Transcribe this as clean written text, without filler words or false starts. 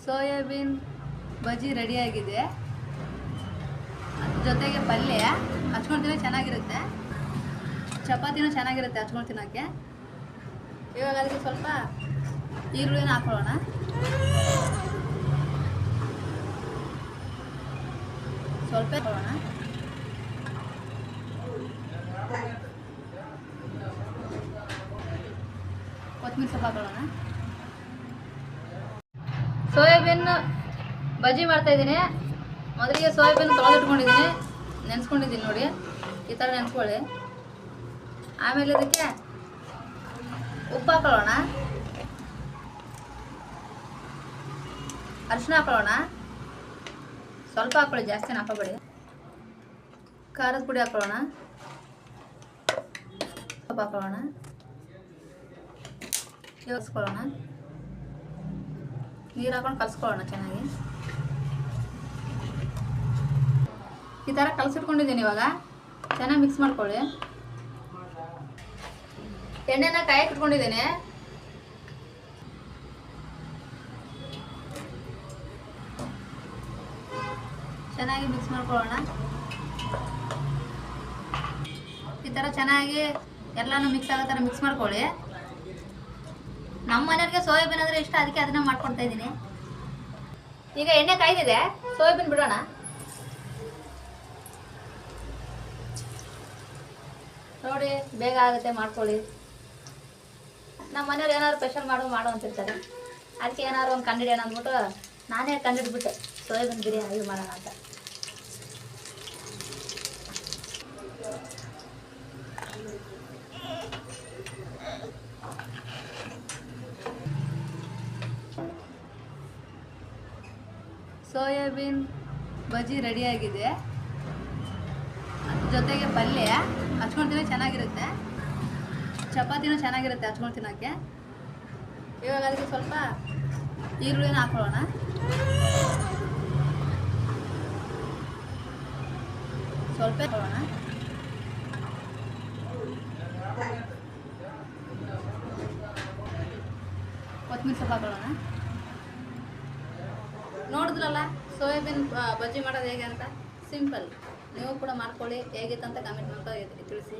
Soybean ಬಜ್ಜಿ ರೆಡಿಯಾಗಿದೆ. ಅದ್ರ ಜೊತೆಗೆ ಪಲ್ಯ ಹಚ್ಕೊಂಡು ತಿನ್ನೋಕೆ ಚೆನ್ನಾಗಿರುತ್ತೆ. ಚಪಾತಿನೂ ಚೆನ್ನಾಗಿರುತ್ತೆ ಹಚ್ಕೊಂಡು ತಿನ್ನೋಕ್ಕೆ. ಇವಾಗ ಅದಕ್ಕೆ ಸ್ವಲ್ಪ ಈರುಳ್ಳಿನ ಹಾಕೊಳ್ಳೋಣ. ಸ್ವಲ್ಪ ಹಾಕೊಳ್ಳೋಣ. ಕೊತ್ತಂಬರಿ ಸೊಪ್ಪು ಹಾಕೊಳ್ಳೋಣ. ಸೋಯಾಬೀನ್ ಬಜ್ಜಿ ಮಾಡ್ತಾಯಿದ್ದೀನಿ. ಮೊದಲಿಗೆ ಸೋಯಾಬೀನ್ ತೊಳೆದಿಟ್ಕೊಂಡಿದ್ದೀನಿ, ನೆನೆಸ್ಕೊಂಡಿದ್ದೀನಿ ನೋಡಿ. ಈ ಥರ ನೆನೆಸ್ಕೊಳ್ಳಿ. ಆಮೇಲೆ ಇದಕ್ಕೆ ಉಪ್ಪು ಹಾಕೊಳ್ಳೋಣ, ಅರಿಶಿನ ಹಾಕೊಳ್ಳೋಣ. ಸ್ವಲ್ಪ ಹಾಕೊಳ್ಳಿ, ಜಾಸ್ತಿನ ಹಾಕೋಬೇಡಿ. ಖಾರದ ಪುಡಿ ಹಾಕೊಳ್ಳೋಣ, ಸ್ವಲ್ಪ ಹಾಕೊಳ್ಳೋಣ, ಯೋಗಿಸ್ಕೊಳ್ಳೋಣ. ನೀರು ಹಾಕೊಂಡು ಕಲಿಸ್ಕೊಳ್ಳೋಣ ಚೆನ್ನಾಗಿ. ಈ ಥರ ಕಲಸಿಟ್ಕೊಂಡಿದ್ದೀನಿ. ಇವಾಗ ಚೆನ್ನಾಗಿ ಮಿಕ್ಸ್ ಮಾಡ್ಕೊಳ್ಳಿ. ಎಣ್ಣೆನ ಕಾಯಕ್ಕೆ ಇಟ್ಕೊಂಡಿದ್ದೀನಿ. ಚೆನ್ನಾಗಿ ಮಿಕ್ಸ್ ಮಾಡ್ಕೊಳ್ಳೋಣ. ಈ ಥರ ಚೆನ್ನಾಗಿ ಎಲ್ಲನೂ ಮಿಕ್ಸ್ ಆಗೋ ಥರ ಮಿಕ್ಸ್ ಮಾಡ್ಕೊಳ್ಳಿ. ನಮ್ಮ ಮನೆಯವ್ರಿಗೆ ಸೋಯಾಬೀನ್ ಅಂದರೆ ಇಷ್ಟ, ಅದಕ್ಕೆ ಅದನ್ನ ಮಾಡ್ಕೊಳ್ತಾ ಇದ್ದೀನಿ. ಈಗ ಎಣ್ಣೆ ಕಾಯ್ದಿದೆ, ಸೋಯಾಬೀನ್ ಬಿಡೋಣ. ನೋಡಿ, ಬೇಗ ಆಗುತ್ತೆ, ಮಾಡ್ಕೊಳ್ಳಿ. ನಮ್ಮ ಮನೆಯವ್ರು ಏನಾದ್ರು ಸ್ಪೆಷಲ್ ಮಾಡು ಅಂತಿರ್ತಾರೆ. ಅದಕ್ಕೆ ಏನಾದ್ರು ಒಂದು ಕಂಡಿಡಿಯೋಣ ಅಂದ್ಬಿಟ್ಟು ನಾನೇ ಕಂಡಿಡ್ಬಿಟ್ಟೆ ಸೋಯಾಬೀನ್ ಬಿರಿಯಾನಿ ಮಾಡೋಣ ಅಂತ. ಸೋಯಾಬೀನ್ ಬಜ್ಜಿ ರೆಡಿಯಾಗಿದೆ. ಅದ್ರ ಜೊತೆಗೆ ಪಲ್ಯ ಹಚ್ಕೊಂಡು ತಿನ್ನೋಕೆ ಚೆನ್ನಾಗಿರುತ್ತೆ. ಚಪಾತಿನೂ ಚೆನ್ನಾಗಿರುತ್ತೆ ಹಚ್ಕೊಂಡು ತಿನ್ನೋಕ್ಕೆ. ಇವಾಗ ಅದಕ್ಕೆ ಸ್ವಲ್ಪ ಈರುಳ್ಳಿನ ಹಾಕೊಳ್ಳೋಣ. ಸ್ವಲ್ಪ ಹಾಕೊಳ್ಳೋಣ. ಕೊತ್ತಂಬರಿ ಸೊಪ್ಪು ಹಾಕೊಳ್ಳೋಣ. ನೋಡಿದ್ರಲ್ಲ ಸೋಯಾಬೀನ್ ಬಜ್ಜಿ ಮಾಡೋದು ಹೇಗೆ ಅಂತ. ಸಿಂಪಲ್. ನೀವು ಕೂಡ ಮಾಡ್ಕೊಳ್ಳಿ. ಹೇಗಿತ್ತಂತ ಕಮೆಂಟ್ ಮಾಡ್ತಾ ತಿಳಿಸಿ.